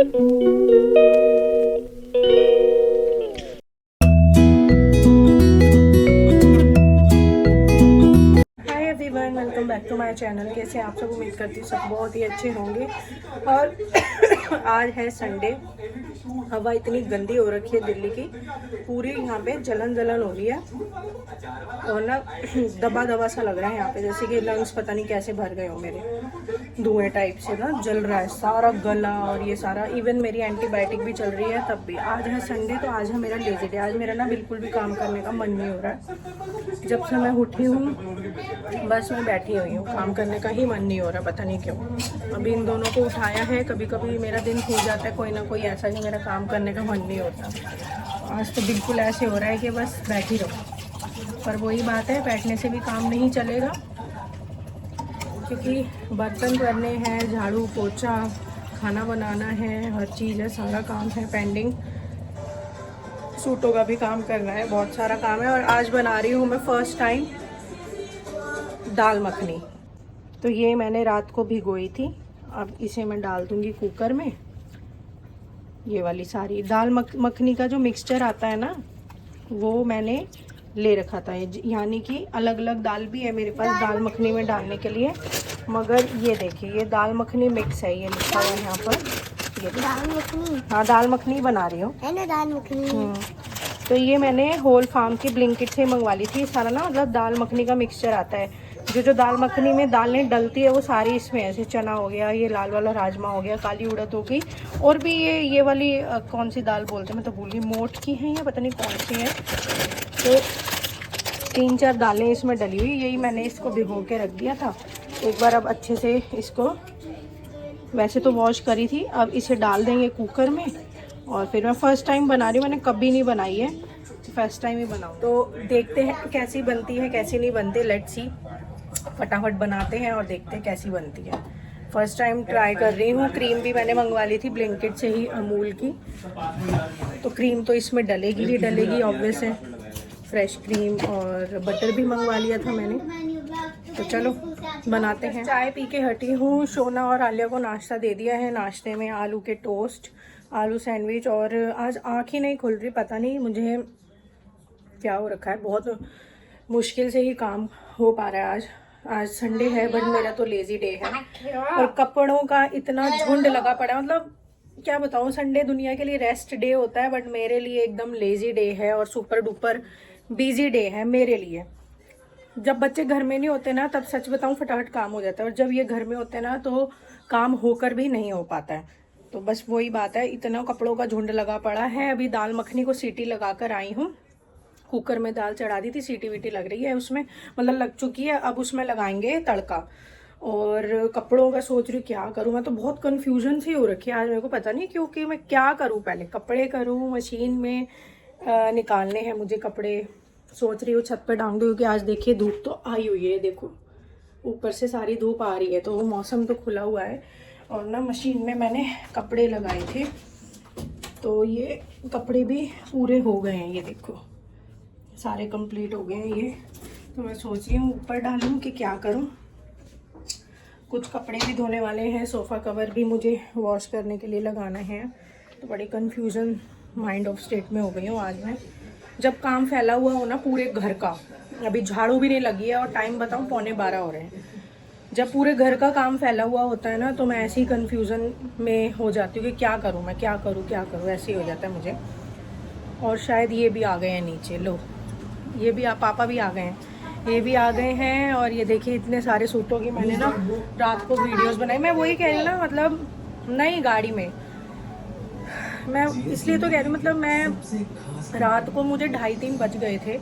Welcome back to my channel. कैसे आप सब? उम्मीद करती हूँ सब बहुत ही अच्छे होंगे। और आज है संडे। हवा इतनी गंदी हो रखी है दिल्ली की, पूरी यहाँ पे जलन हो रही है और ना दबा दबा सा लग रहा है यहाँ पे, जैसे कि लंग्स पता नहीं कैसे भर गए हो मेरे, धुएं टाइप से ना जल रहा है सारा गला और ये सारा। इवन मेरी एंटीबायोटिक भी चल रही है तब भी। आज है संडे तो आज है मेरा लेजी डे। आज मेरा ना बिल्कुल भी काम करने का मन नहीं हो रहा है। जब से मैं उठी हूँ बस मैं बैठी हुई हूँ, काम करने का ही मन नहीं हो रहा, पता नहीं क्यों। अभी इन दोनों को उठाया है। कभी कभी मेरा दिन हो जाता है कोई ना कोई ऐसा कि मेरा काम करने का मन नहीं होता। आज तो बिल्कुल ऐसे हो रहा है कि बस बैठी रहो। पर वही बात है, बैठने से भी काम नहीं चलेगा, क्योंकि बर्तन करने हैं, झाड़ू पोछा, खाना बनाना है, हर चीज़ है, सारा काम है पेंडिंग। सूटों का भी काम करना है, बहुत सारा काम है। और आज बना रही हूँ मैं फर्स्ट टाइम दाल मखनी। तो ये मैंने रात को भिगोई थी, अब इसे मैं डाल दूँगी कुकर में। ये वाली सारी दाल मखनी का जो मिक्सचर आता है ना, वो मैंने ले रखा था। यानी कि अलग अलग दाल भी है मेरे पास दाल मखनी में डालने के लिए, मगर ये देखिए ये दाल मखनी मिक्स है, ये लिखा हुआ है यहाँ पर। ये दाल मखनी, हाँ दाल मखनी बना रही हूँ है ना दाल मखनी। तो ये मैंने होल फार्म की ब्लिंकिट से मंगवा ली थी। सारा ना मतलब दाल मखनी का मिक्सचर आता है। जो दाल मखनी में दालें डलती है वो सारी इसमें, ऐसे चना हो गया, ये लाल वाला राजमा हो गया, काली उड़द हो गई, और भी ये वाली कौन सी दाल बोलते हैं मैं तो भूल गई, मोठ की है या पता नहीं कौन सी है। तो 3-4 दालें इसमें डली हुई। यही मैंने इसको भिगो के रख दिया था। एक बार अब अच्छे से इसको, वैसे तो वॉश करी थी, अब इसे डाल देंगे कुकर में। और फिर मैं फ़र्स्ट टाइम बना रही हूँ, मैंने कभी नहीं बनाई है, फर्स्ट टाइम ही बनाऊँ। तो देखते हैं कैसी बनती है कैसी नहीं बनती, लेट्स सी। फटाफट बनाते हैं और देखते हैं कैसी बनती है। फर्स्ट टाइम ट्राई कर रही हूँ। क्रीम भी मैंने मंगवा ली थी ब्लिंकिट से ही, अमूल की। तो क्रीम तो इसमें डलेगी ही डलेगी, ऑब्वियस है। फ्रेश क्रीम और बटर भी मंगवा लिया था मैंने। तो चलो बनाते हैं। चाय पी के हटी हूँ। शोना और आलिया को नाश्ता दे दिया है। नाश्ते में आलू के टोस्ट, आलू सैंडविच, और आज आँख ही नहीं खुल रही, पता नहीं मुझे क्या हो रखा है। बहुत मुश्किल से ही काम हो पा रहा है। आज संडे है बट मेरा तो लेजी डे है। और कपड़ों का इतना झुंड लगा पड़ा है, मतलब क्या बताऊँ। संडे दुनिया के लिए रेस्ट डे होता है बट मेरे लिए एकदम लेजी डे है और सुपर डुपर बिजी डे है मेरे लिए। जब बच्चे घर में नहीं होते ना, तब सच बताऊँ फटाफट काम हो जाता है, और जब ये घर में होते हैं ना तो काम होकर भी नहीं हो पाता है। तो बस वही बात है, इतना कपड़ों का झुंड लगा पड़ा है। अभी दाल मखनी को सीटी लगा कर आई हूँ। कुकर में दाल चढ़ा दी थी, सीटी वीटी लग रही है उसमें, मतलब लग चुकी है। अब उसमें लगाएंगे तड़का। और कपड़ों का सोच रही हूँ क्या करूँ। मैं तो बहुत कन्फ्यूजन सी हो रखी है आज मेरे को, पता नहीं क्यों कि मैं क्या करूँ। पहले कपड़े करूँ, मशीन में निकालने हैं मुझे कपड़े। सोच रही हूँ छत पे डांग दूँ, क्योंकि आज देखिए धूप तो आई हुई है, देखो ऊपर से सारी धूप आ रही है, तो मौसम तो खुला हुआ है। और ना मशीन में मैंने कपड़े लगाए थे, तो ये कपड़े भी पूरे हो गए हैं, ये देखो सारे कंप्लीट हो गए हैं ये। तो मैं सोच रही हूँ ऊपर डालूँ कि क्या करूँ। कुछ कपड़े भी धोने वाले हैं, सोफ़ा कवर भी मुझे वॉश करने के लिए लगाना है। तो बड़ी कन्फ्यूज़न माइंड ऑफ स्टेट में हो गई हूँ आज मैं। जब काम फैला हुआ हो ना पूरे घर का, अभी झाड़ू भी नहीं लगी है और टाइम बताऊँ 11:15 हो रहे हैं। जब पूरे घर का काम फैला हुआ होता है ना, तो मैं ऐसी कन्फ्यूज़न में हो जाती हूँ कि क्या करूँ मैं, क्या करूँ, ऐसे ही हो जाता है मुझे। और शायद ये भी आ गए हैं नीचे, लो ये भी पापा भी आ गए हैं, ये भी आ गए हैं। और ये देखिए इतने सारे सूटों की मैंने ना रात को वीडियोस बनाई। मैं वही कह रही हूँ ना, मतलब नई गाड़ी में मैं इसलिए तो कह रही हूँ, मतलब मैं रात को मुझे 2:30-3 बज गए थे।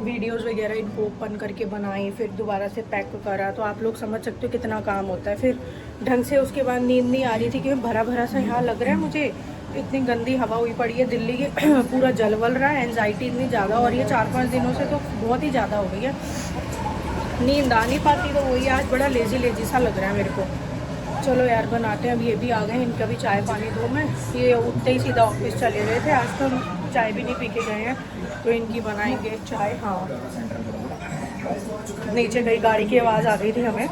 वीडियोस वगैरह इनको ओपन करके बनाई, फिर दोबारा से पैक करा, तो आप लोग समझ सकते हो कितना काम होता है। फिर ढंग से उसके बाद नींद नहीं आ रही थी, क्योंकि भरा भरा सा यहाँ लग रहा है मुझे। इतनी गंदी हवा हुई पड़ी है दिल्ली की, पूरा जलवल रहा है। एंजाइटी इतनी ज़्यादा हो रही है 4-5 दिनों से, तो बहुत ही ज़्यादा हो गई है। नींद आ नहीं पाती, तो वही आज बड़ा लेजी सा लग रहा है मेरे को। चलो यार बनाते हैं। अब ये भी आ गए, इनका भी चाय पानी दो। मैं ये उठते ही सीधा ऑफिस चले गए थे, आज तो चाय भी नहीं पी के गए हैं, तो इनकी बनाएंगे चाय। हाँ नीचे गई, गाड़ी की आवाज़ आ गई थी हमें,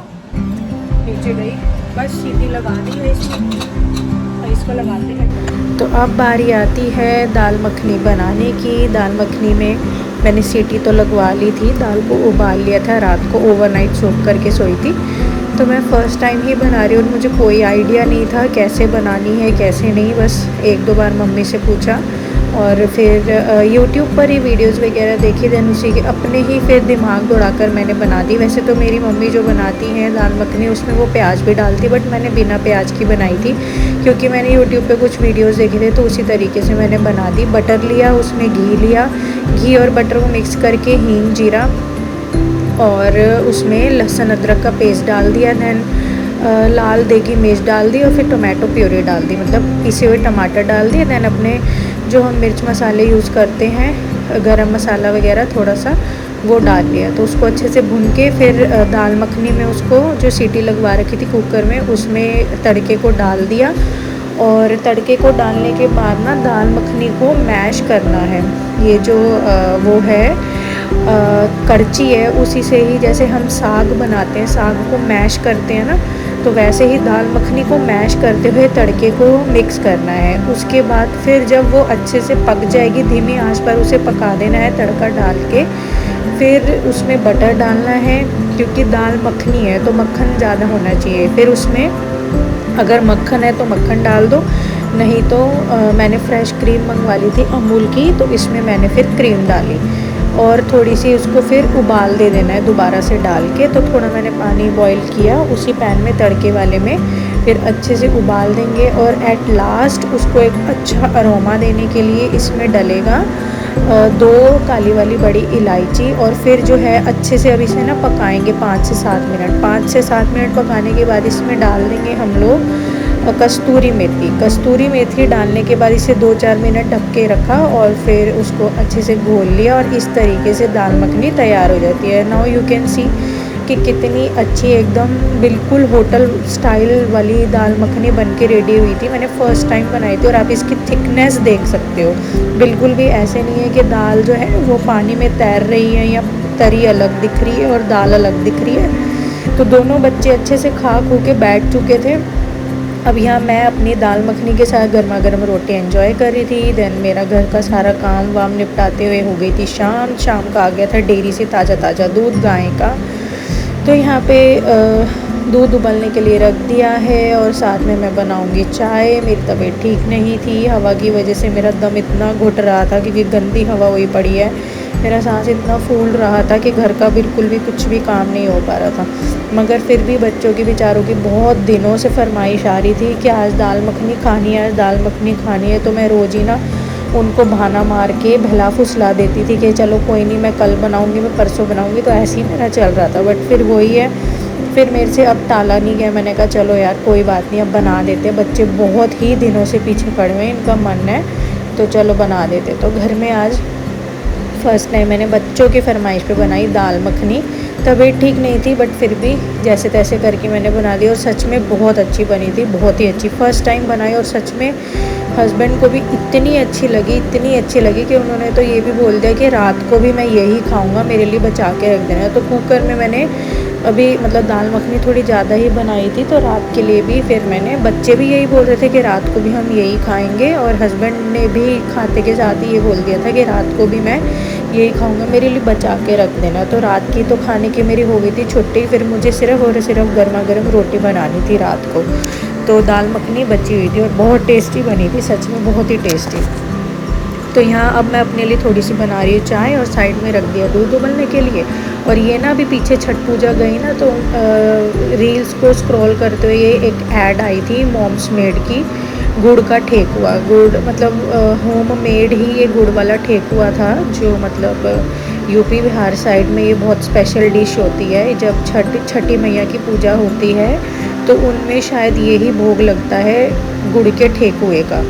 नीचे गई, बस सीटी लगा दी है इसकी। तो इसको लगाते हैं। तो अब बारी आती है दाल मखनी बनाने की। दाल मखनी में मैंने सीटी तो लगवा ली थी, दाल को उबाल लिया था, रात को ओवरनाइट सोक करके सोई थी। तो मैं फ़र्स्ट टाइम ही बना रही हूँ और मुझे कोई आइडिया नहीं था कैसे बनानी है कैसे नहीं। बस एक दो बार मम्मी से पूछा और फिर यूट्यूब पर ही वीडियोस वगैरह देखी, देन उसी के अपने ही फिर दिमाग दौड़ाकर मैंने बना दी। वैसे तो मेरी मम्मी जो बनाती हैं दाल मखनी उसमें वो प्याज भी डालती, बट मैंने बिना प्याज की बनाई थी क्योंकि मैंने यूट्यूब पे कुछ वीडियोस देखे थे, तो उसी तरीके से मैंने बना दी। बटर लिया, उसमें घी लिया, घी और बटर को मिक्स करके हींग जीरा और उसमें लहसुन अदरक का पेस्ट डाल दिया, दैन लाल देगी मिर्च डाल दी और फिर टोमेटो प्यूरी डाल दी, मतलब पिसे हुए टमाटर डाल दिए। दैन अपने जो हम मिर्च मसाले यूज़ करते हैं, गरम मसाला वगैरह थोड़ा सा, वो डाल लिया। तो उसको अच्छे से भून के फिर दाल मखनी में उसको जो सीटी लगवा रखी थी कुकर में उसमें तड़के को डाल दिया। और तड़के को डालने के बाद ना दाल मखनी को मैश करना है। ये जो वो है करची है, उसी से ही जैसे हम साग बनाते हैं, साग को मैश करते हैं ना, तो वैसे ही दाल मखनी को मैश करते हुए तड़के को मिक्स करना है। उसके बाद फिर जब वो अच्छे से पक जाएगी धीमी आंच पर उसे पका देना है तड़का डाल के। फिर उसमें बटर डालना है क्योंकि दाल मखनी है तो मक्खन ज़्यादा होना चाहिए। फिर उसमें अगर मक्खन है तो मक्खन डाल दो, नहीं तो मैंने फ्रेश क्रीम मंगवा ली थी अमूल की, तो इसमें मैंने फिर क्रीम डाली और थोड़ी सी उसको फिर उबाल दे देना है दोबारा से डाल के। तो थोड़ा मैंने पानी बॉईल किया उसी पैन में तड़के वाले में, फिर अच्छे से उबाल देंगे और एट लास्ट उसको एक अच्छा अरोमा देने के लिए इसमें डलेगा 2 काली वाली बड़ी इलायची। और फिर जो है अच्छे से अब इसे ना पकाएंगे 5 से 7 मिनट। 5 से 7 मिनट पकाने के बाद इसमें डाल देंगे हम लोग कस्तूरी मेथी। कस्तूरी मेथी डालने के बाद इसे 2-4 मिनट ढक के रखा और फिर उसको अच्छे से घोल लिया और इस तरीके से दाल मखनी तैयार हो जाती है। नाउ यू कैन सी कि कितनी अच्छी एकदम बिल्कुल होटल स्टाइल वाली दाल मखनी बन के रेडी हुई थी। मैंने फ़र्स्ट टाइम बनाई थी और आप इसकी थिकनेस देख सकते हो, बिल्कुल भी ऐसे नहीं है कि दाल जो है वो पानी में तैर रही है या तरी अलग दिख रही है और दाल अलग दिख रही है। तो दोनों बच्चे अच्छे से खा खू के बैठ चुके थे। अब यहाँ मैं अपनी दाल मखनी के साथ गर्मा गर्म रोटी एंजॉय कर रही थी। देन मेरा घर का सारा काम वाम निपटाते हुए हो गई थी शाम। शाम का आ गया था डेयरी से ताज़ा दूध गाय का, तो यहाँ पे दूध उबलने के लिए रख दिया है और साथ में मैं बनाऊंगी चाय। मेरी तबीयत ठीक नहीं थी, हवा की वजह से मेरा दम इतना घुट रहा था क्योंकि गंदी हवा हुई पड़ी है। मेरा सांस इतना फूल रहा था कि घर का बिल्कुल भी कुछ भी काम नहीं हो पा रहा था। मगर फिर भी बच्चों की बेचारों की बहुत दिनों से फरमाइश आ रही थी कि आज दाल मखनी खानी है, आज दाल मखनी खानी है। तो मैं रोज़ ही ना उनको बहाना मार के भला फुसला देती थी कि चलो कोई नहीं, मैं कल बनाऊंगी, मैं परसों बनाऊंगी। तो ऐसे ही मेरा चल रहा था, बट फिर वही है, फिर मेरे से अब टाला नहीं गया। मैंने कहा चलो यार कोई बात नहीं, अब बना देते। बच्चे बहुत ही दिनों से पीछे पड़े हुए हैं, इनका मन है तो चलो बना देते। तो घर में आज फ़र्स्ट टाइम मैंने बच्चों की फरमाइश पे बनाई दाल मखनी। तबीयत ठीक नहीं थी बट फिर भी जैसे तैसे करके मैंने बना दी और सच में बहुत अच्छी बनी थी, बहुत ही अच्छी। फ़र्स्ट टाइम बनाई और सच में हस्बैंड को भी इतनी अच्छी लगी कि उन्होंने तो ये भी बोल दिया कि रात को भी मैं यही खाऊंगा, मेरे लिए बचा के रख देना। तो कुकर में मैंने अभी मतलब दाल मखनी थोड़ी ज़्यादा ही बनाई थी, तो रात के लिए भी फिर मैंने, बच्चे भी यही बोल रहे थे कि रात को भी हम यही खाएंगे और हस्बैंड ने भी खाते के साथ ही ये बोल दिया था कि रात को भी मैं यही खाऊंगा, मेरे लिए बचा के रख देना। तो रात की तो खाने की मेरी हो गई थी छुट्टी, फिर मुझे सिर्फ और सिर्फ गर्मा गर्म रोटी बनानी थी रात को। तो दाल मखनी बची हुई थी और बहुत टेस्टी बनी थी, सच में बहुत ही टेस्टी। तो यहाँ अब मैं अपने लिए थोड़ी सी बना रही हूँ चाय और साइड में रख दिया दूध उबलने के लिए। और ये ना अभी पीछे छठ पूजा गई ना, तो रील्स को स्क्रॉल करते हुए ये एक ऐड आई थी मॉम्स मेड की, गुड़ का ठेकुआ। गुड़ मतलब होम मेड ही ये गुड़ वाला ठेकुआ था, जो मतलब यूपी बिहार साइड में ये बहुत स्पेशल डिश होती है। जब छठी मैया की पूजा होती है तो उनमें शायद यही भोग लगता है गुड़ के ठेकुए का।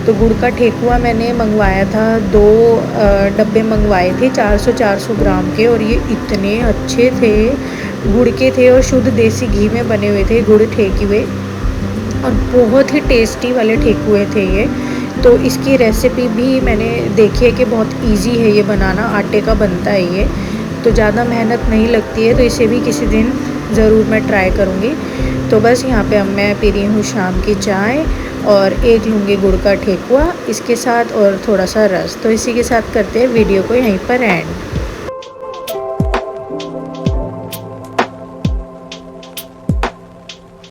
तो गुड़ का ठेकुआ मैंने मंगवाया था, 2 डब्बे मंगवाए थे 400 ग्राम के, और ये इतने अच्छे थे, गुड़ के थे और शुद्ध देसी घी में बने हुए थे गुड़ ठेकुए, और बहुत ही टेस्टी वाले ठेकुए थे ये। तो इसकी रेसिपी भी मैंने देखी है कि बहुत इजी है ये बनाना, आटे का बनता है ये, तो ज़्यादा मेहनत नहीं लगती है। तो इसे भी किसी दिन ज़रूर मैं ट्राई करूँगी। तो बस यहाँ पे अब मैं पी रही हूँ शाम की चाय और एक लूँगी गुड़ का ठेकुआ इसके साथ और थोड़ा सा रस। तो इसी के साथ करते हैं वीडियो को यहीं पर एंड।